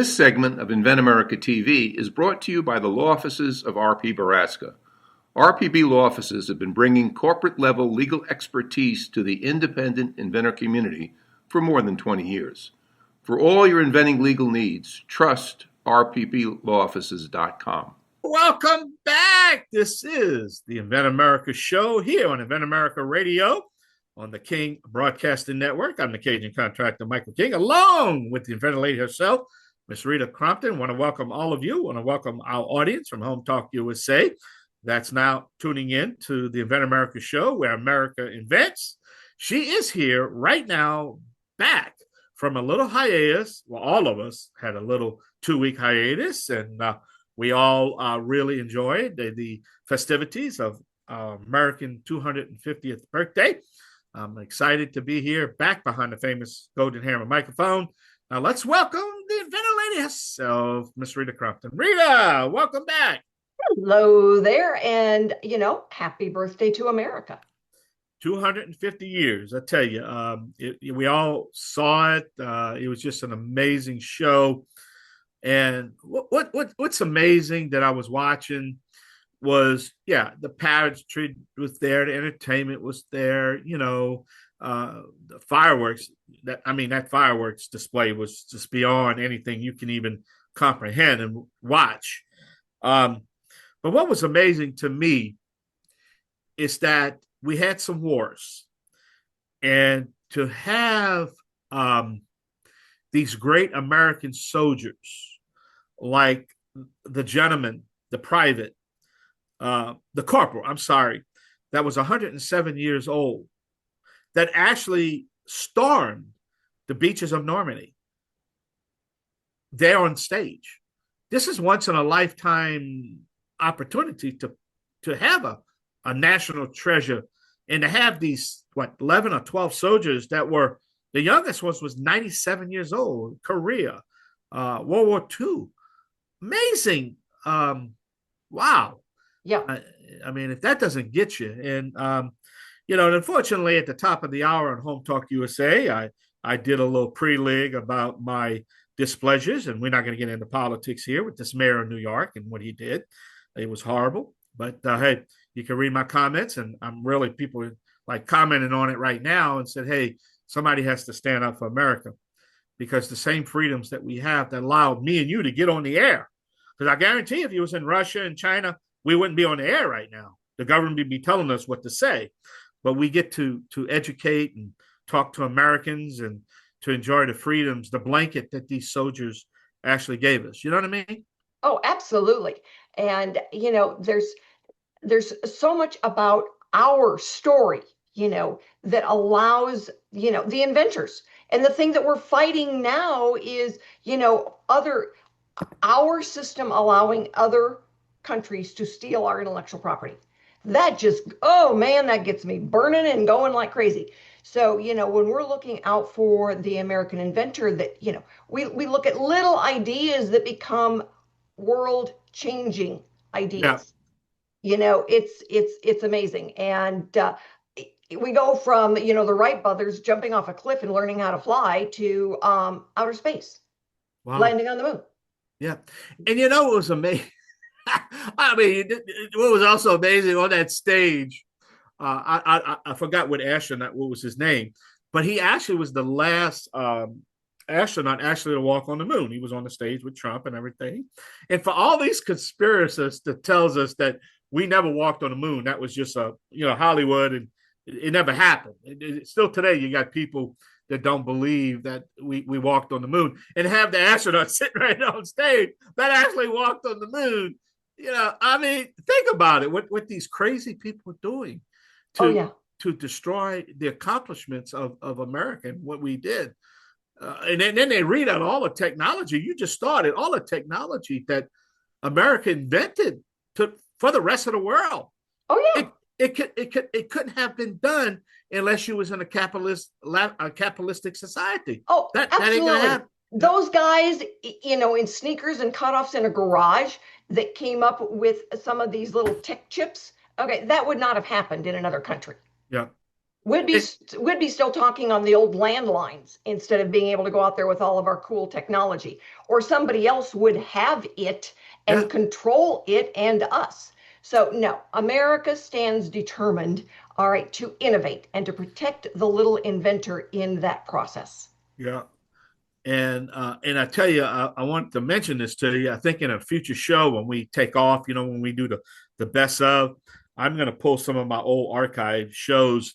This segment of Invent America TV is brought to you by the law offices of R.P. Baraska. RPB law offices have been bringing corporate-level legal expertise to the independent inventor community for more than 20 years. For all your inventing legal needs, trust rpblawoffices.com. Welcome back. This is the Invent America show here on Invent America Radio on the King Broadcasting Network. I'm the Cajun contractor, Michael King, along with the inventor lady herself, Miss Rita Crompton. Want to welcome all of you. Want to welcome our audience from Home Talk USA that's now tuning in to the Invent America show where America invents. She is here right now, back from a little hiatus. Well, all of us had a little 2-week hiatus, and we all really enjoyed the festivities of American 250th birthday. I'm excited to be here, back behind the famous Golden Hammer microphone. Now let's welcome the inventor lady herself, Miss Rita Crompton. Rita, welcome back. Hello there, and happy birthday to America. 250 years, I tell you. We all saw it. It was just an amazing show. And what's amazing that I was watching was, the pageantry was there, the entertainment was there, the fireworks. That fireworks display was just beyond anything you can even comprehend and watch. But what was amazing to me is that we had some wars, and to have these great American soldiers like the gentleman, the private, the corporal, that was 107 years old, that actually stormed the beaches of Normandy there on stage. This is once in a lifetime opportunity to have a national treasure, and to have these 11 or 12 soldiers that were, the youngest was 97 years old, Korea, World War II. Amazing. Wow. Yeah. If that doesn't get you. And unfortunately at the top of the hour on Home Talk USA, I did a little pre-lig about my displeasures, and we're not going to get into politics here with this mayor of New York and what he did. It was horrible. But hey, you can read my comments, and people like commenting on it right now and said, hey, somebody has to stand up for America, because the same freedoms that we have that allowed me and you to get on the air. Because I guarantee if you was in Russia and China, we wouldn't be on the air right now. The government would be telling us what to say. But we get to educate and talk to Americans and to enjoy the freedoms, the blanket that these soldiers actually gave us. You know what I mean? Oh, absolutely. And, there's so much about our story, that allows, the inventors. And the thing that we're fighting now is, our system allowing other countries to steal our intellectual property. That just, oh man, that gets me burning and going like crazy. So, when we're looking out for the American inventor, that, we look at little ideas that become world changing ideas. Yeah. It's amazing. And we go from, the Wright brothers jumping off a cliff and learning how to fly to outer space, landing on the moon. Yeah. And it was amazing. What was also amazing on that stage, I forgot what astronaut, what was his name, but he actually was the last astronaut actually to walk on the moon. He was on the stage with Trump and everything. And for all these conspiracists that tells us that we never walked on the moon, that was just Hollywood, and it never happened. Still today, you got people that don't believe that we walked on the moon, and have the astronauts sitting right on stage that actually walked on the moon. Think about it. What these crazy people are doing to destroy the accomplishments of America and what we did. And then they read out all the technology. You just started all the technology that America invented for the rest of the world. Oh yeah. It couldn't have been done unless you was in a capitalistic society. Oh, that absolutely. ain't gonna happen. Those guys, in sneakers and cutoffs in a garage that came up with some of these little tech chips. Okay, that would not have happened in another country. Yeah. We'd be It, we'd be still talking on the old landlines instead of being able to go out there with all of our cool technology. Or somebody else would have it yeah, and control it and us. So no, America stands determined, all right, to innovate and to protect the little inventor in that process. yeah. And I tell you, I want to mention this to you. I think in a future show when we take off, when we do the best of, I'm going to pull some of my old archive shows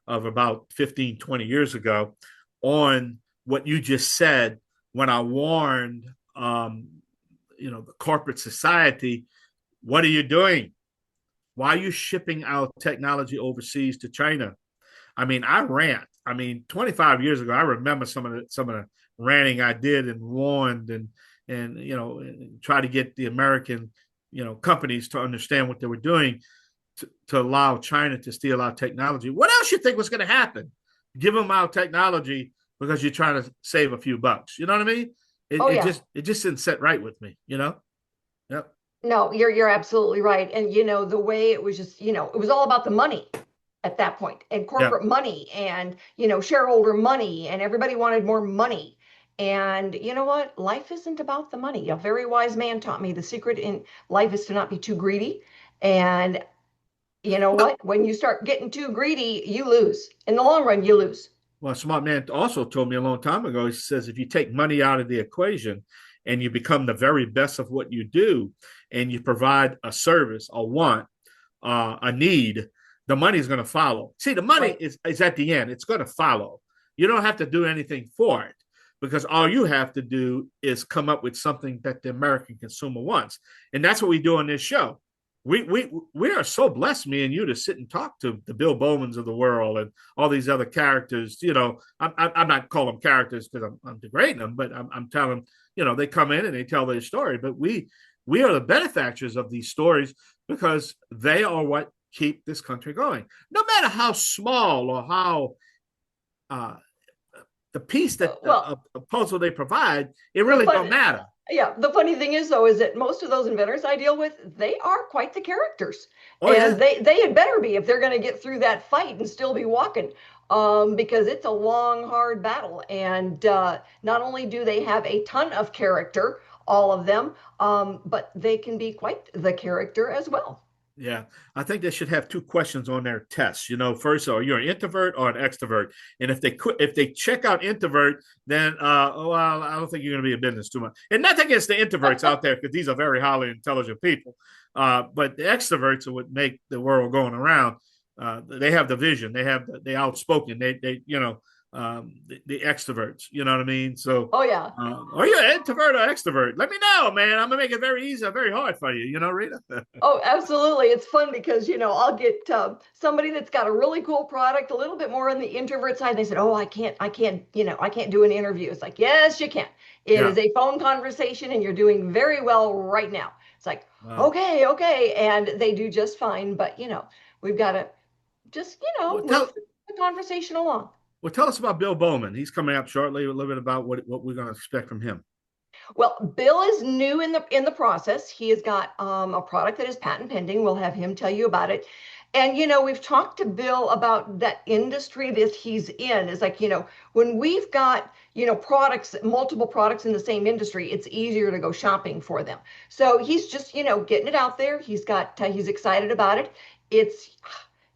of about 15, 20 years ago on what you just said when I warned, the corporate society, what are you doing? Why are you shipping our technology overseas to China? I mean, I rant. I mean, 25 years ago, I remember some of the ranting I did and warned and try to get the American companies to understand what they were doing to allow China to steal our technology. What else you think was going to happen? Give them our technology because you're trying to save a few bucks. You know what I mean? It, Oh it yeah. just it just didn't sit right with me. Yep. No, you're absolutely right. And the way it was just, it was all about the money at that point, and Yeah. corporate money, and shareholder money, and everybody wanted more money. And you know what? Life isn't about the money. A very wise man taught me the secret in life is to not be too greedy. And you know Well, what? When you start getting too greedy, you lose. In the long run, you lose. Well, a smart man also told me a long time ago, he says, if you take money out of the equation and you become the very best of what you do and you provide a service, a want, a need, the money is going to follow. See, the money Right. is at the end. It's going to follow. You don't have to do anything for it because all you have to do is come up with something that the American consumer wants. And that's what we do on this show. We are so blessed, me and you, to sit and talk to the Bill Bowmans of the world and all these other characters. I'm not calling them characters because I'm degrading them, but I'm telling they come in and they tell their story. But we are the benefactors of these stories because they are what keep this country going. No matter how small or how uh, the piece that Well, a puzzle they provide, it the really fun, don't matter. yeah, the funny thing is though, is that most of those inventors I deal with, they are quite the characters, Oh and yeah, they had better be if they're going to get through that fight and still be walking, because it's a long, hard battle. And not only do they have a ton of character, all of them, but they can be quite the character as well. yeah, I think they should have two questions on their tests. First, are you an introvert or an extrovert? And if they check out introvert, then well, I don't think you're going to be in business too much. And nothing against the introverts out there because these are very highly intelligent people. But the extroverts are what make the world going around. They have the vision. They have the outspoken. The extroverts. You know what I mean? So, Oh yeah. are you an introvert or extrovert? Let me know, man. I'm gonna make it very easy, very hard for you. Rita. Oh, absolutely. It's fun because, I'll get somebody that's got a really cool product, a little bit more on the introvert side. They said, "Oh, I can't do an interview." It's like, yes, you can. It Yeah. is a phone conversation and you're doing very well right now. It's like, Wow. okay, okay. And they do just fine. But, we've got to just, Well, move the conversation along. tell us about Bill Bowman. He's coming up shortly. A little bit about what we're going to expect from him. Well, Bill is new in the process. He has got a product that is patent pending. We'll have him tell you about it. And we've talked to Bill about that industry that he's in. Is like, when we've got products, multiple products in the same industry, it's easier to go shopping for them. So he's just getting it out there. He's excited about it. It's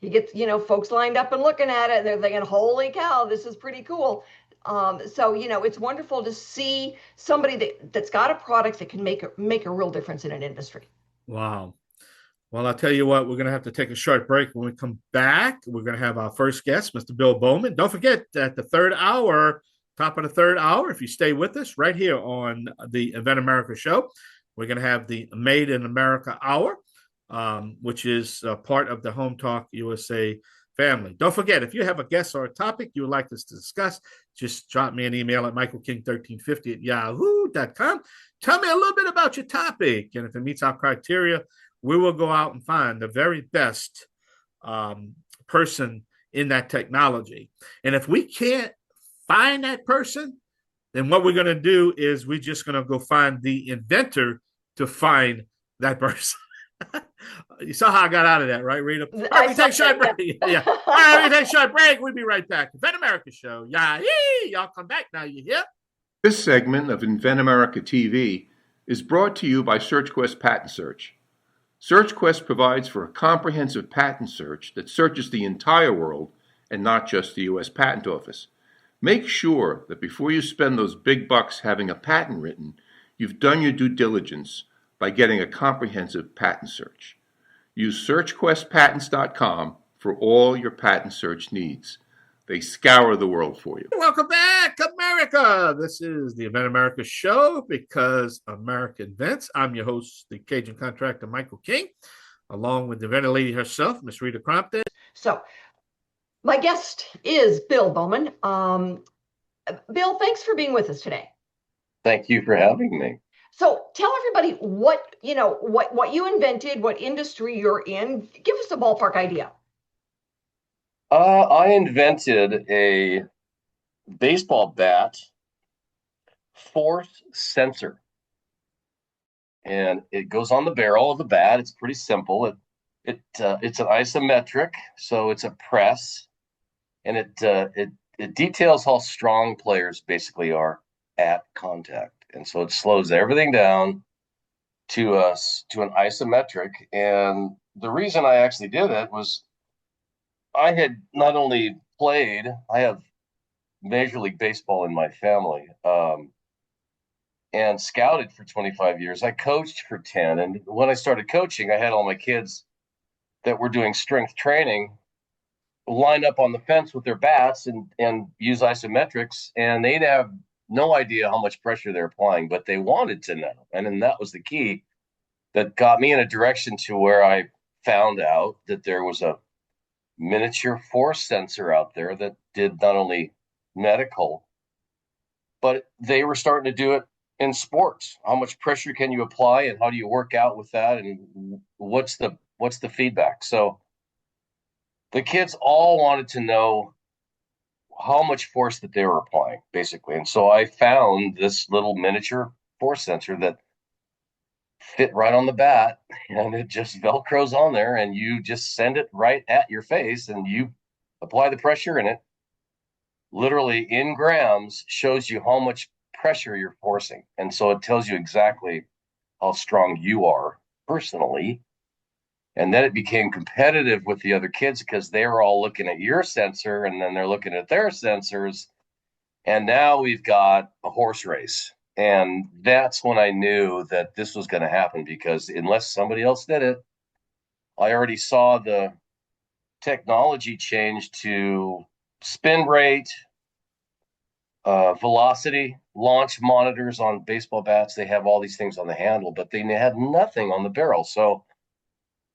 he gets folks lined up and looking at it. And they're thinking, "Holy cow, this is pretty cool." So it's wonderful to see somebody that's got a product that can make a real difference in an industry. Wow. Well, I'll tell you what, we're going to have to take a short break. When we come back, we're going to have our first guest, Mr. Bill Bowman. Don't forget that the third hour, top of the third hour, if you stay with us right here on the Invent America show, we're going to have the Made in America Hour, which is part of the Home Talk USA family. Don't forget, if you have a guest or a topic you would like us to discuss, just drop me an email at michaelking1350@yahoo.com. Tell me a little bit about your topic, and if it meets our criteria, we will go out and find the very best person in that technology. And if we can't find that person, then what we're going to do is we're just going to go find the inventor to find that person. You saw how I got out of that, right, Rita? All right, I we saw take a short that, break. yeah. Yeah. All right, we take a short break. We'll be right back. Invent America Show. Yeah, y'all come back now. You hear? This segment of Invent America TV is brought to you by SearchQuest Patent Search. SearchQuest provides for a comprehensive patent search that searches the entire world and not just the U.S. Patent Office. Make sure that before you spend those big bucks having a patent written, you've done your due diligence by getting a comprehensive patent search. Use SearchQuestPatents.com for all your patent search needs. They scour the world for you. Welcome back, America. This is the Invent America Show because America invents. I'm your host, the Cajun contractor, Michael King, along with the inventor lady herself, Miss Rita Crompton. So my guest is Bill Bowman. Bill, thanks for being with us today. Thank you for having me. So tell everybody what you invented, what industry you're in. Give us a ballpark idea. I invented a baseball bat force sensor, and it goes on the barrel of the bat. It's pretty simple. It's an isometric, so it's a press, and it details how strong players basically are at contact, and so it slows everything down to an isometric. And the reason I actually did it was I had not only played, I have Major League Baseball in my family, and scouted for 25 years. I coached for 10. And when I started coaching, I had all my kids that were doing strength training line up on the fence with their bats and use isometrics. And they'd have no idea how much pressure they're applying, but they wanted to know. And then that was the key that got me in a direction to where I found out that there was a miniature force sensor out there that did not only medical, but they were starting to do it in sports. How much pressure can you apply, and how do you work out with that, and what's the feedback? So the kids all wanted to know how much force that they were applying, basically. And so I found this little miniature force sensor that fit right on the bat, and it just velcros on there, and you just send it right at your face, and you apply the pressure, and it literally in grams shows you how much pressure you're forcing. And so it tells you exactly how strong you are personally. And then it became competitive with the other kids because they were all looking at your sensor, and then they're looking at their sensors, and now we've got a horse race. And that's when I knew that this was going to happen, because unless somebody else did it, I already saw the technology change to spin rate, velocity, launch monitors on baseball bats. They have all these things on the handle, but they had nothing on the barrel. So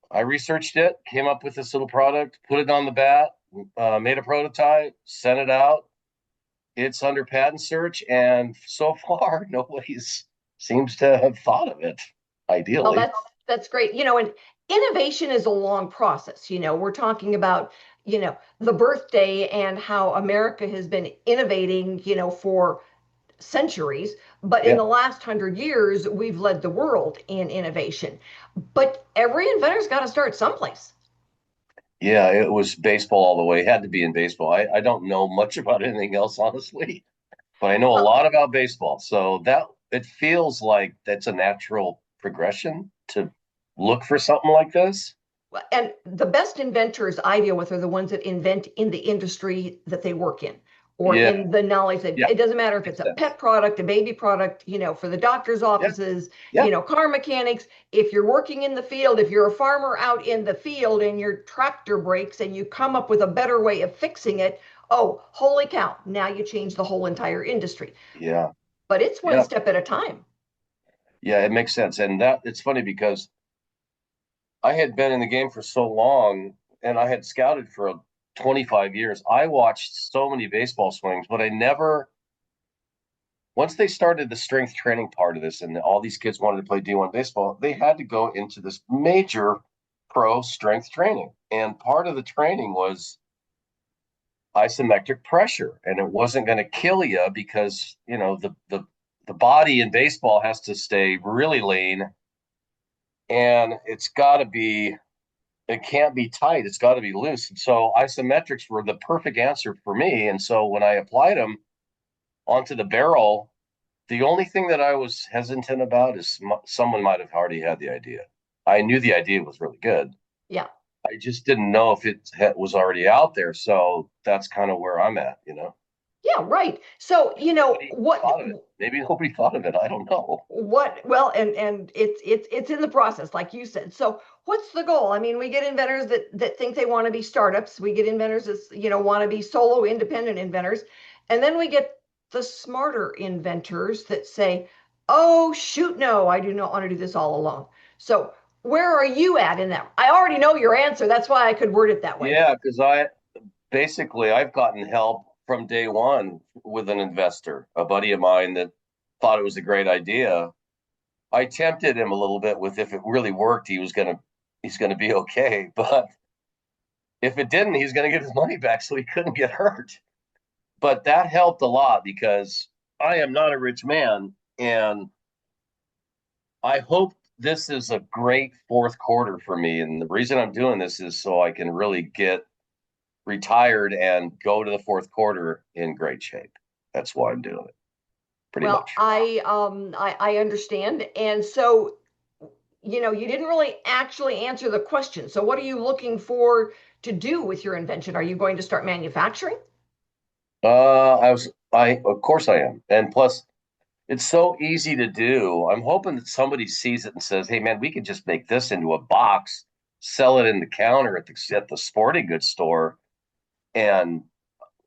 I researched it, came up with this little product, put it on the bat, made a prototype, sent it out. It's under patent search, and so far nobody seems to have thought of it. Ideally, Oh, that's great. And innovation is a long process. We're talking about the birthday and how America has been innovating for centuries, but in the last 100 years we've led the world in innovation. But every inventor's got to start someplace. Yeah, it was baseball all the way. It had to be in baseball. I don't know much about anything else, honestly, but I know a lot about baseball. So that it feels like that's a natural progression to look for something like this. And the best inventors I deal with are the ones that invent in the industry that they work in, or in the knowledge that it doesn't matter if it's a pet product, a baby product, for the doctor's offices, car mechanics. If you're working in the field, if you're a farmer out in the field and your tractor breaks and you come up with a better way of fixing it, oh, holy cow, now you change the whole entire industry. Yeah. But it's one step at a time. Yeah, it makes sense. And that it's funny because I had been in the game for so long, and I had scouted for 25 years. I watched so many baseball swings, but I never, once they started the strength training part of this and all these kids wanted to play D1 baseball, they had to go into this major pro strength training. And part of the training was isometric pressure, and it wasn't going to kill you because, the body in baseball has to stay really lean and it can't be tight. It's got to be loose. And so isometrics were the perfect answer for me. And so when I applied them onto the barrel, the only thing that I was hesitant about is someone might have already had the idea. I knew the idea was really good. Yeah. I just didn't know if it was already out there. So that's kind of where I'm at, Yeah, right. So, Maybe nobody thought of it. I don't know. well, and it's in the process, like you said. So what's the goal? I mean, we get inventors that think they want to be startups. We get inventors that, want to be solo independent inventors. And then we get the smarter inventors that say, oh, shoot, no, I do not want to do this all alone. So where are you at in that? I already know your answer. That's why I could word it that way. Yeah, because I've gotten help from day one with an investor, a buddy of mine that thought it was a great idea. I tempted him a little bit with, if it really worked, he's gonna be okay. But if it didn't, he's gonna get his money back, so he couldn't get hurt. But that helped a lot because I am not a rich man, and I hope this is a great fourth quarter for me. And the reason I'm doing this is so I can really get retired and go to the fourth quarter in great shape. That's why I'm doing it. Pretty much. I understand. And so, you didn't really actually answer the question. So what are you looking for to do with your invention? Are you going to start manufacturing? Of course I am. And plus, it's so easy to do. I'm hoping that somebody sees it and says, "Hey, man, we could just make this into a box, sell it in the counter at the sporting goods store." And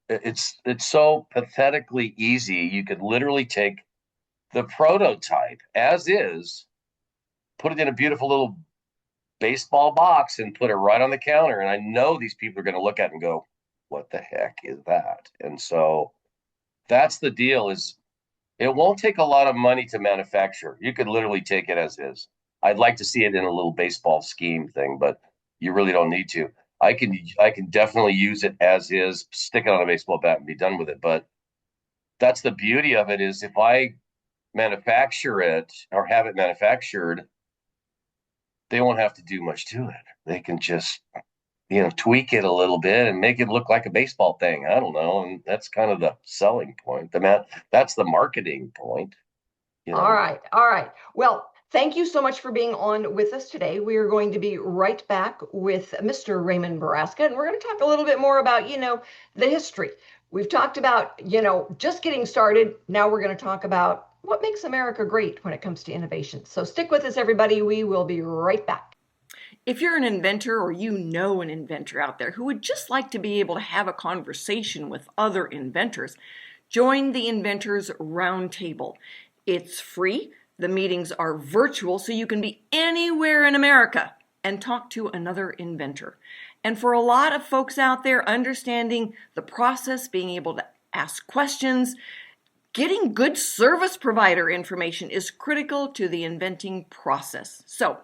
it's so pathetically easy. You could literally take the prototype as is, put it in a beautiful little baseball box, and put it right on the counter. And I know these people are going to look at it and go, "What the heck is that?" And so that's the deal. Is it won't take a lot of money to manufacture. You could literally take it as is. I'd like to see it in a little baseball scheme thing, but you really don't need to. I can definitely use it as is, stick it on a baseball bat and be done with it. But that's the beauty of it, is if I manufacture it or have it manufactured, they won't have to do much to it. They can just, tweak it a little bit and make it look like a baseball thing. I don't know. And that's kind of the selling point. That's the marketing point. All right. All right. Well, thank you so much for being on with us today. We are going to be right back with Mr. Raymond Baraska, and we're going to talk a little bit more about, the history. We've talked about, just getting started. Now we're going to talk about what makes America great when it comes to innovation. So stick with us, everybody. We will be right back. If you're an inventor or you know an inventor out there who would just like to be able to have a conversation with other inventors, join the Inventors Roundtable. It's free. The meetings are virtual, so you can be anywhere in America and talk to another inventor. And for a lot of folks out there, understanding the process, being able to ask questions, getting good service provider information is critical to the inventing process. So,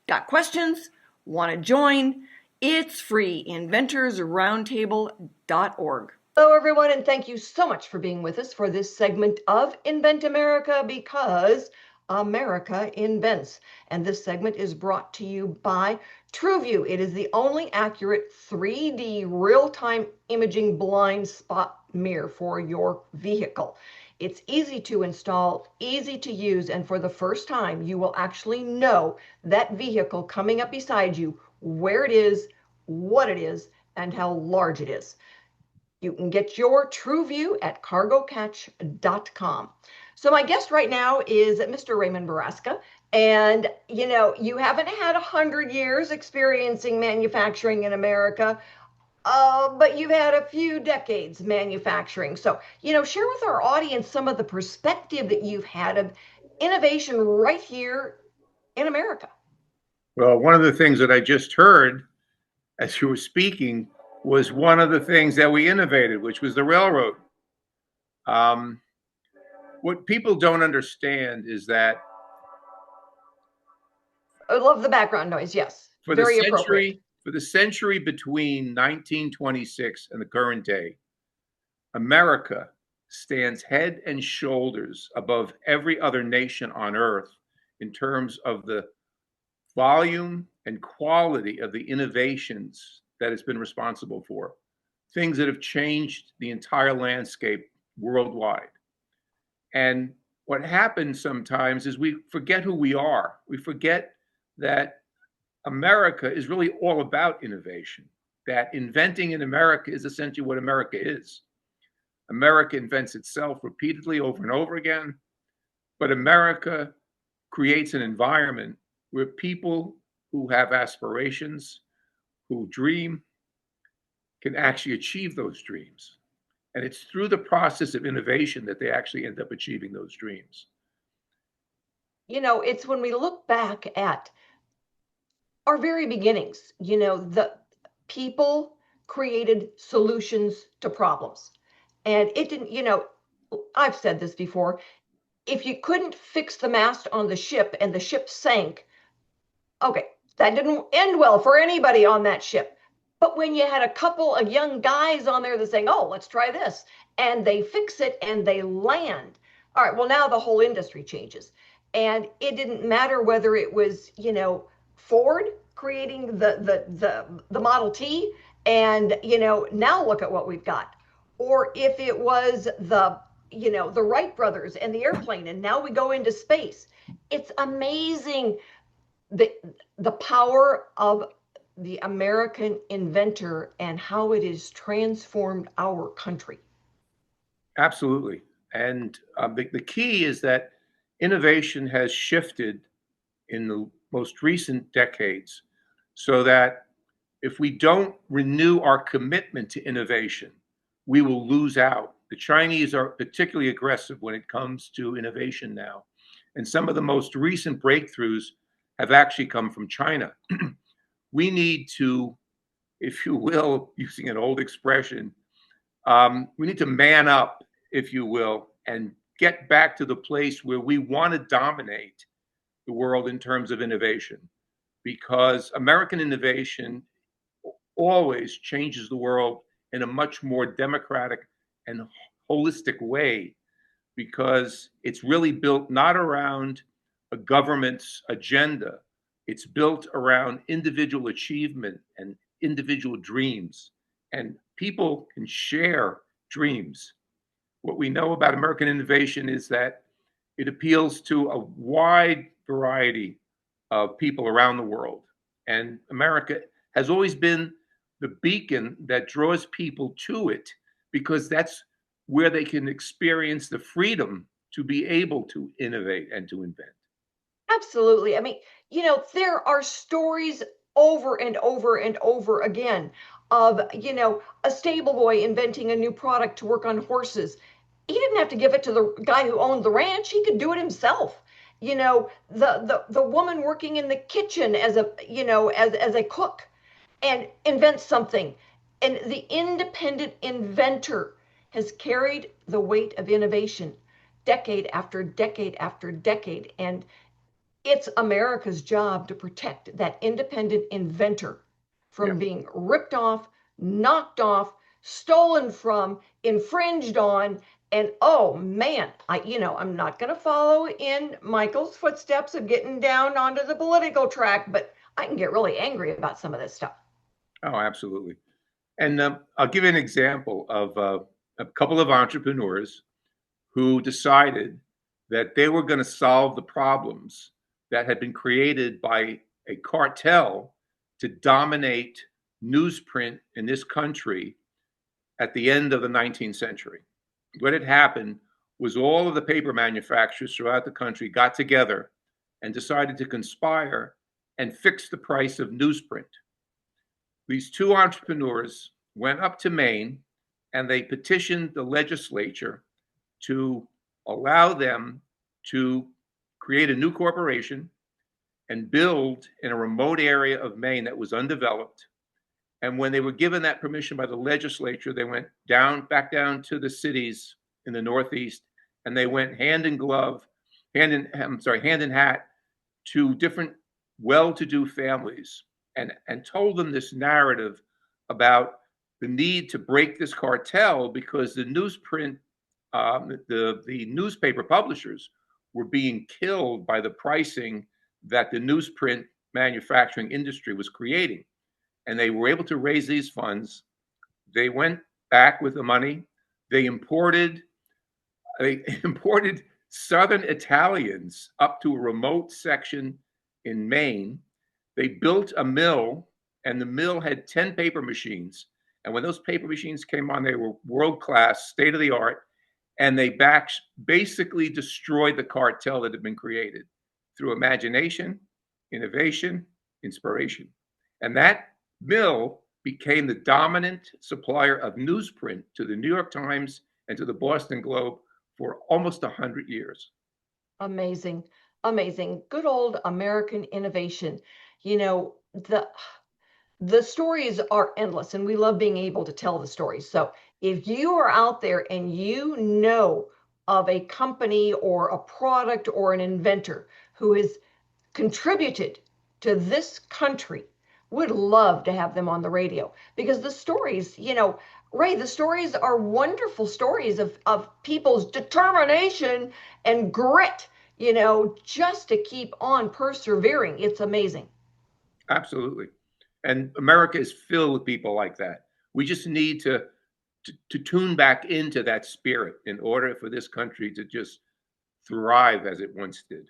got questions? Want to join? It's free. inventorsroundtable.org. Hello, everyone, and thank you so much for being with us for this segment of Invent America, because America invents. And this segment is brought to you by TrueView. It is the only accurate 3D real-time imaging blind spot mirror for your vehicle. It's easy to install, easy to use, and for the first time, you will actually know that vehicle coming up beside you, where it is, what it is, and how large it is. You can get your TrueView at cargocatch.com. So my guest right now is Mr. Raymond Baraska. And, you haven't had 100 years experiencing manufacturing in America, but you've had a few decades manufacturing. So, share with our audience some of the perspective that you've had of innovation right here in America. Well, one of the things that I just heard as you were speaking was one of the things that we innovated, which was the railroad. What people don't understand is that I love the background noise. Yes, for very the appropriate. For the century between 1926 and the current day, America stands head and shoulders above every other nation on earth in terms of the volume and quality of the innovations that it's been responsible for, things that have changed the entire landscape worldwide. And what happens sometimes is we forget who we are. We forget that America is really all about innovation, that inventing in America is essentially what America is. America invents itself repeatedly over and over again, but America creates an environment where people who have aspirations, who dream, can actually achieve those dreams. And it's through the process of innovation that they actually end up achieving those dreams. You know, it's when we look back at our very beginnings, you know, the people created solutions to problems. And it didn't, you know, I've said this before, if you couldn't fix the mast on the ship and the ship sank, okay, that didn't end well for anybody on that ship. But when you had a couple of young guys on there that saying, oh, let's try this, and they fix it and they land. All right, well, now the whole industry changes. And it didn't matter whether it was, you know, Ford creating the Model T, and, you know, now look at what we've got. Or if it was the, you know, the Wright brothers and the airplane, and now we go into space. It's amazing the power of the American inventor and how it has transformed our country. Absolutely. And the key is that innovation has shifted in the most recent decades so that if we don't renew our commitment to innovation, we will lose out. The Chinese are particularly aggressive when it comes to innovation now. And some of the most recent breakthroughs have actually come from China. We need to, if you will, using an old expression, we need to man up, if you will, and get back to the place where we want to dominate the world in terms of innovation. Because American innovation always changes the world in a much more democratic and holistic way, because it's really built not around a government's agenda. It's built around individual achievement and individual dreams, and people can share dreams. What we know about American innovation is that it appeals to a wide variety of people around the world. And America has always been the beacon that draws people to it, because that's where they can experience the freedom to be able to innovate and to invent. Absolutely. I mean, you know, there are stories over and over and over again of, you know, a stable boy inventing a new product to work on horses. He didn't have to give it to the guy who owned the ranch. He could do it himself. You know, the woman working in the kitchen as a, you know, as a cook and invent something. And the independent inventor has carried the weight of innovation decade after decade after decade. And it's America's job to protect that independent inventor from being ripped off, knocked off, stolen from, infringed on. And oh man, I'm not going to follow in Michael's footsteps of getting down onto the political track, but I can get really angry about some of this stuff. Oh, absolutely. And I'll give you an example of a couple of entrepreneurs who decided that they were going to solve the problems that had been created by a cartel to dominate newsprint in this country at the end of the 19th century. What had happened was all of the paper manufacturers throughout the country got together and decided to conspire and fix the price of newsprint. These two entrepreneurs went up to Maine and they petitioned the legislature to allow them to create a new corporation and build in a remote area of Maine that was undeveloped. And when they were given that permission by the legislature, they went back down to the cities in the Northeast, and they went hand in hat to different well-to-do families and told them this narrative about the need to break this cartel, because the newsprint, the newspaper publishers were being killed by the pricing that the newsprint manufacturing industry was creating. And they were able to raise these funds. They went back with the money. They imported Southern Italians up to a remote section in Maine. They built a mill, and the mill had 10 paper machines. And when those paper machines came on, they were world-class, state-of-the-art, and they basically destroyed the cartel that had been created through imagination, innovation, inspiration. And that mill became the dominant supplier of newsprint to the New York Times and to the Boston Globe for almost 100 years. Amazing. Amazing. Good old American innovation. You know, the stories are endless, and we love being able to tell the stories. So if you are out there and you know of a company or a product or an inventor who has contributed to this country, would love to have them on the radio, because the stories, Ray, the stories are wonderful stories of people's determination and grit, just to keep on persevering. It's amazing. Absolutely. And America is filled with people like that. We just need to tune back into that spirit in order for this country to just thrive as it once did.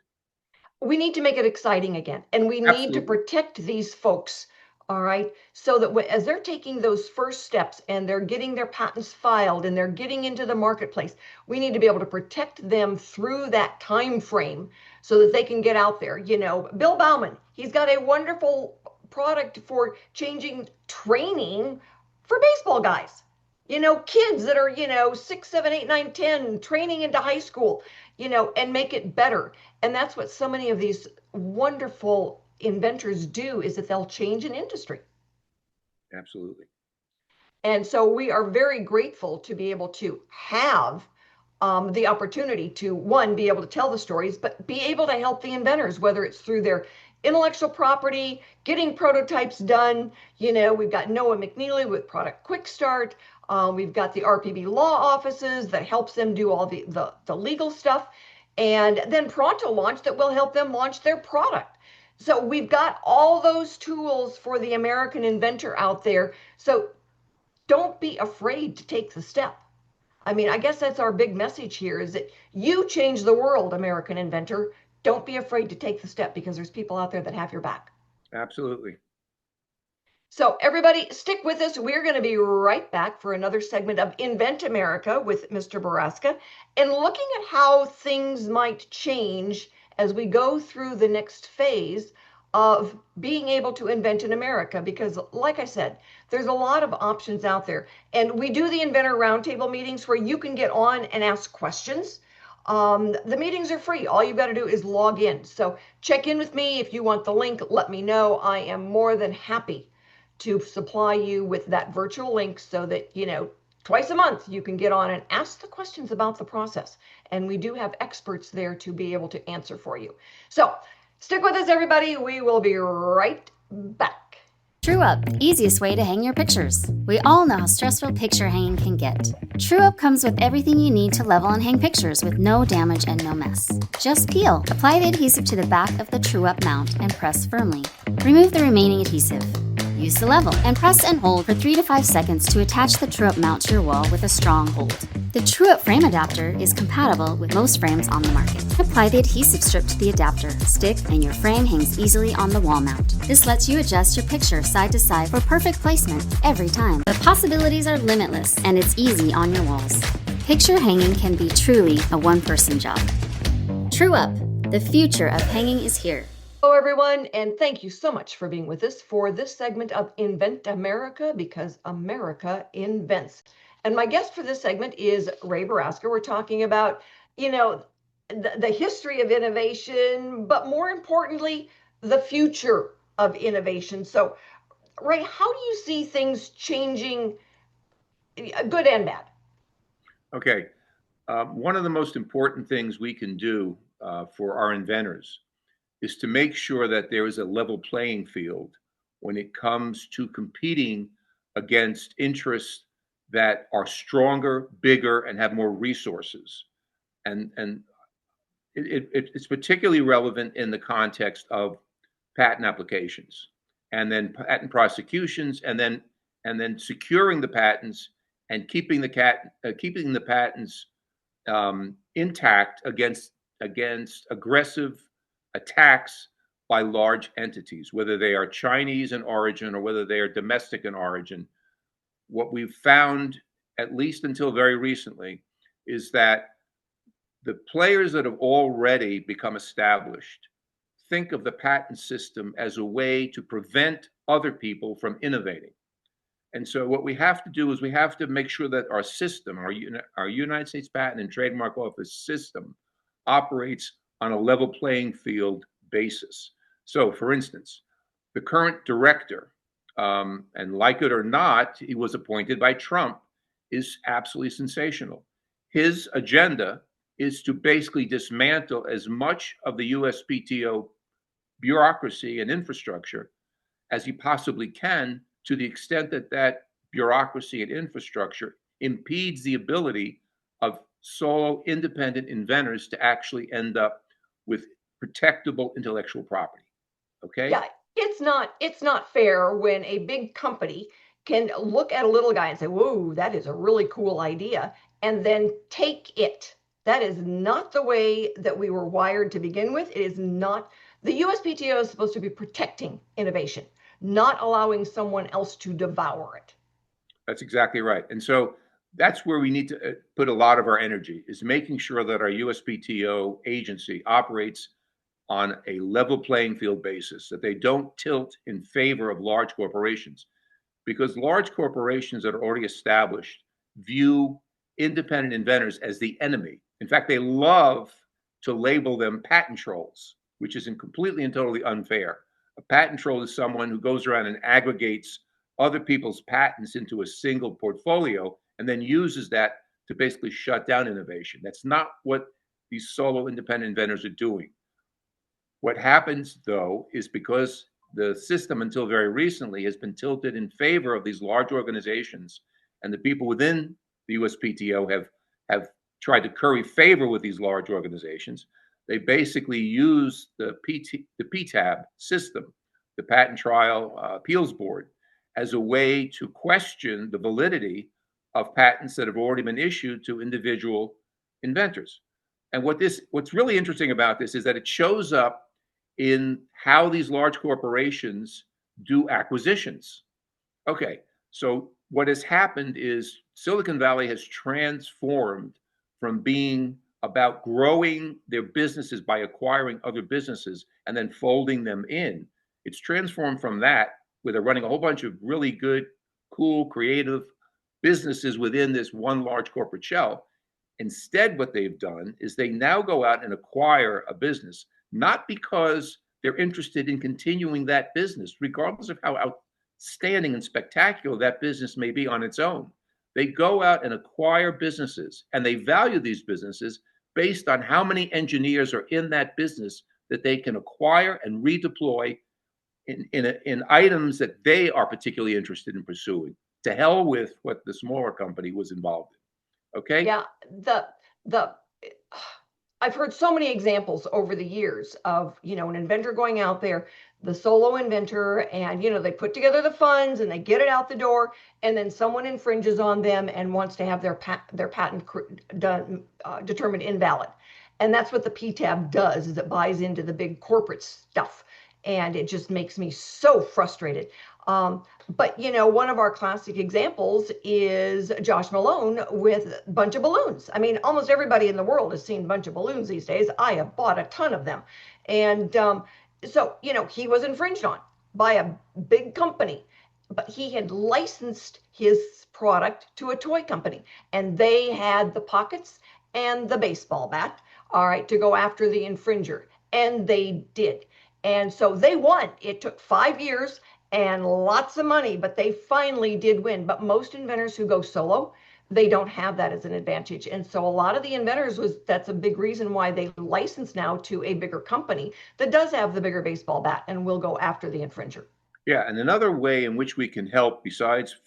We need to make it exciting again, and we need to protect these folks, all right, so that as they're taking those first steps and they're getting their patents filed and they're getting into the marketplace, we need to be able to protect them through that time frame so that they can get out there. Bill Bowman, he's got a wonderful product for changing training for baseball guys. Kids that are, 6, 7, 8, 9, 10, training into high school, and make it better. And that's what so many of these wonderful inventors do, is that they'll change an industry. Absolutely. And so we are very grateful to be able to have the opportunity to, one, be able to tell the stories, but be able to help the inventors, whether it's through their intellectual property, getting prototypes done. We've got Noah McNeely with Product Quick Start. We've got the RPB law offices that helps them do all the legal stuff. And then Pronto Launch that will help them launch their product. So we've got all those tools for the American inventor out there. So don't be afraid to take the step. I mean, I guess that's our big message here, is that you change the world, American inventor. Don't be afraid to take the step, because there's people out there that have your back. Absolutely. So everybody, stick with us. We're going to be right back for another segment of Invent America with Mr. Baraska, and looking at how things might change as we go through the next phase of being able to invent in America. Because like I said, there's a lot of options out there. And we do the Inventor Roundtable meetings where you can get on and ask questions. The meetings are free. All you've got to do is log in. So check in with me. If you want the link, let me know. I am more than happy to supply you with that virtual link so that, twice a month you can get on and ask the questions about the process. And we do have experts there to be able to answer for you. So stick with us, everybody. We will be right back. TrueUp, easiest way to hang your pictures. We all know how stressful picture hanging can get. TrueUp comes with everything you need to level and hang pictures with no damage and no mess. Just peel, apply the adhesive to the back of the TrueUp mount and press firmly. Remove the remaining adhesive. Use the level and press and hold for 3 to 5 seconds to attach the TrueUp mount to your wall with a strong hold. The TrueUp frame adapter is compatible with most frames on the market. Apply the adhesive strip to the adapter, stick, and your frame hangs easily on the wall mount. This lets you adjust your picture side to side for perfect placement every time. The possibilities are limitless, and it's easy on your walls. Picture hanging can be truly a one-person job. TrueUp, the future of hanging is here. Hello, everyone, and thank you so much for being with us for this segment of Invent America, because America invents. And my guest for this segment is Ray Baraska. We're talking about, the history of innovation, but more importantly, the future of innovation. So, Ray, how do you see things changing, good and bad? Okay. One of the most important things we can do for our inventors is to make sure that there is a level playing field when it comes to competing against interests that are stronger, bigger, and have more resources. And it's particularly relevant in the context of patent applications, and then patent prosecutions, and then securing the patents and keeping the patents intact against aggressive attacks by large entities, whether they are Chinese in origin or whether they are domestic in origin. What we've found, at least until very recently, is that the players that have already become established think of the patent system as a way to prevent other people from innovating. And so what we have to do is we have to make sure that our system, our United States Patent and Trademark Office system, operates on a level playing field basis. So, for instance, the current director, and like it or not, he was appointed by Trump, is absolutely sensational. His agenda is to basically dismantle as much of the USPTO bureaucracy and infrastructure as he possibly can, to the extent that that bureaucracy and infrastructure impedes the ability of solo independent inventors to actually end up with protectable intellectual property. Okay? Yeah, it's not fair when a big company can look at a little guy and say, "Whoa, that is a really cool idea," and then take it. That is not the way that we were wired to begin with. It is not. The USPTO is supposed to be protecting innovation, not allowing someone else to devour it. That's exactly right. And so that's where we need to put a lot of our energy, is making sure that our USPTO agency operates on a level playing field basis, that they don't tilt in favor of large corporations, because large corporations that are already established view independent inventors as the enemy. In fact, they love to label them patent trolls, which is completely and totally unfair. A patent troll is someone who goes around and aggregates other people's patents into a single portfolio and then uses that to basically shut down innovation. That's not what these solo independent inventors are doing. What happens, though, is because the system until very recently has been tilted in favor of these large organizations, and the people within the USPTO have tried to curry favor with these large organizations. They basically use the PTAB system, the Patent Trial Appeals Board, as a way to question the validity of patents that have already been issued to individual inventors. And what's really interesting about this is that it shows up in how these large corporations do acquisitions. Okay, so what has happened is Silicon Valley has transformed from being about growing their businesses by acquiring other businesses and then folding them in. It's transformed from that, where they're running a whole bunch of really good, cool, creative businesses within this one large corporate shell. Instead, what they've done is they now go out and acquire a business, not because they're interested in continuing that business, regardless of how outstanding and spectacular that business may be on its own. They go out and acquire businesses, and they value these businesses based on how many engineers are in that business that they can acquire and redeploy in items that they are particularly interested in pursuing. To hell with what the smaller company was involved in. Okay? Yeah, I've heard so many examples over the years of, an inventor going out there, the solo inventor, and, they put together the funds and they get it out the door, and then someone infringes on them and wants to have their patent determined invalid. And that's what the PTAB does, is it buys into the big corporate stuff. And it just makes me so frustrated. But, one of our classic examples is Josh Malone with a bunch of balloons. I mean, almost everybody in the world has seen a bunch of balloons these days. I have bought a ton of them. And so, he was infringed on by a big company, but he had licensed his product to a toy company, and they had the pockets and the baseball bat, all right, to go after the infringer. And they did. And so they won. It took 5 years and lots of money, but they finally did win. But most inventors who go solo, they don't have that as an advantage. And so a lot of the inventors, that's a big reason why they license now to a bigger company that does have the bigger baseball bat and will go after the infringer. Yeah, and another way in which we can help, besides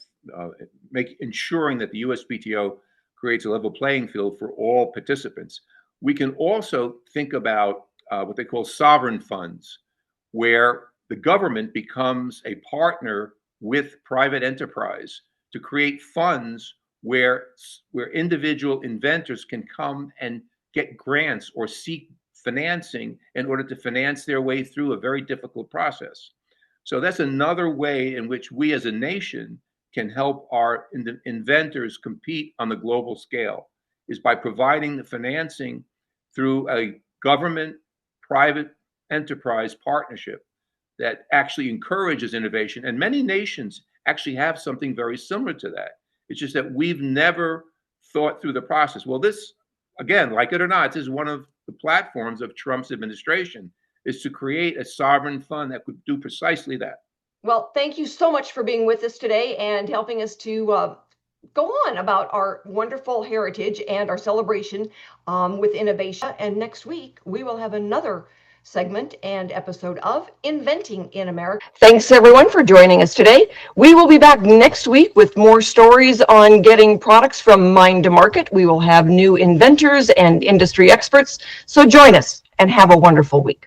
ensuring that the USPTO creates a level playing field for all participants, we can also think about what they call sovereign funds, where the government becomes a partner with private enterprise to create funds where individual inventors can come and get grants or seek financing in order to finance their way through a very difficult process. So that's another way in which we as a nation can help our inventors compete on the global scale, is by providing the financing through a government-private enterprise partnership that actually encourages innovation. And many nations actually have something very similar to that. It's just that we've never thought through the process. Well, this, again, like it or not, this is one of the platforms of Trump's administration, is to create a sovereign fund that could do precisely that. Well, thank you so much for being with us today and helping us to go on about our wonderful heritage and our celebration with innovation. And next week, we will have another segment and episode of Inventing in America. Thanks, everyone, for joining us today. We will be back next week with more stories on getting products from mind to market. We will have new inventors and industry experts. So join us and have a wonderful week.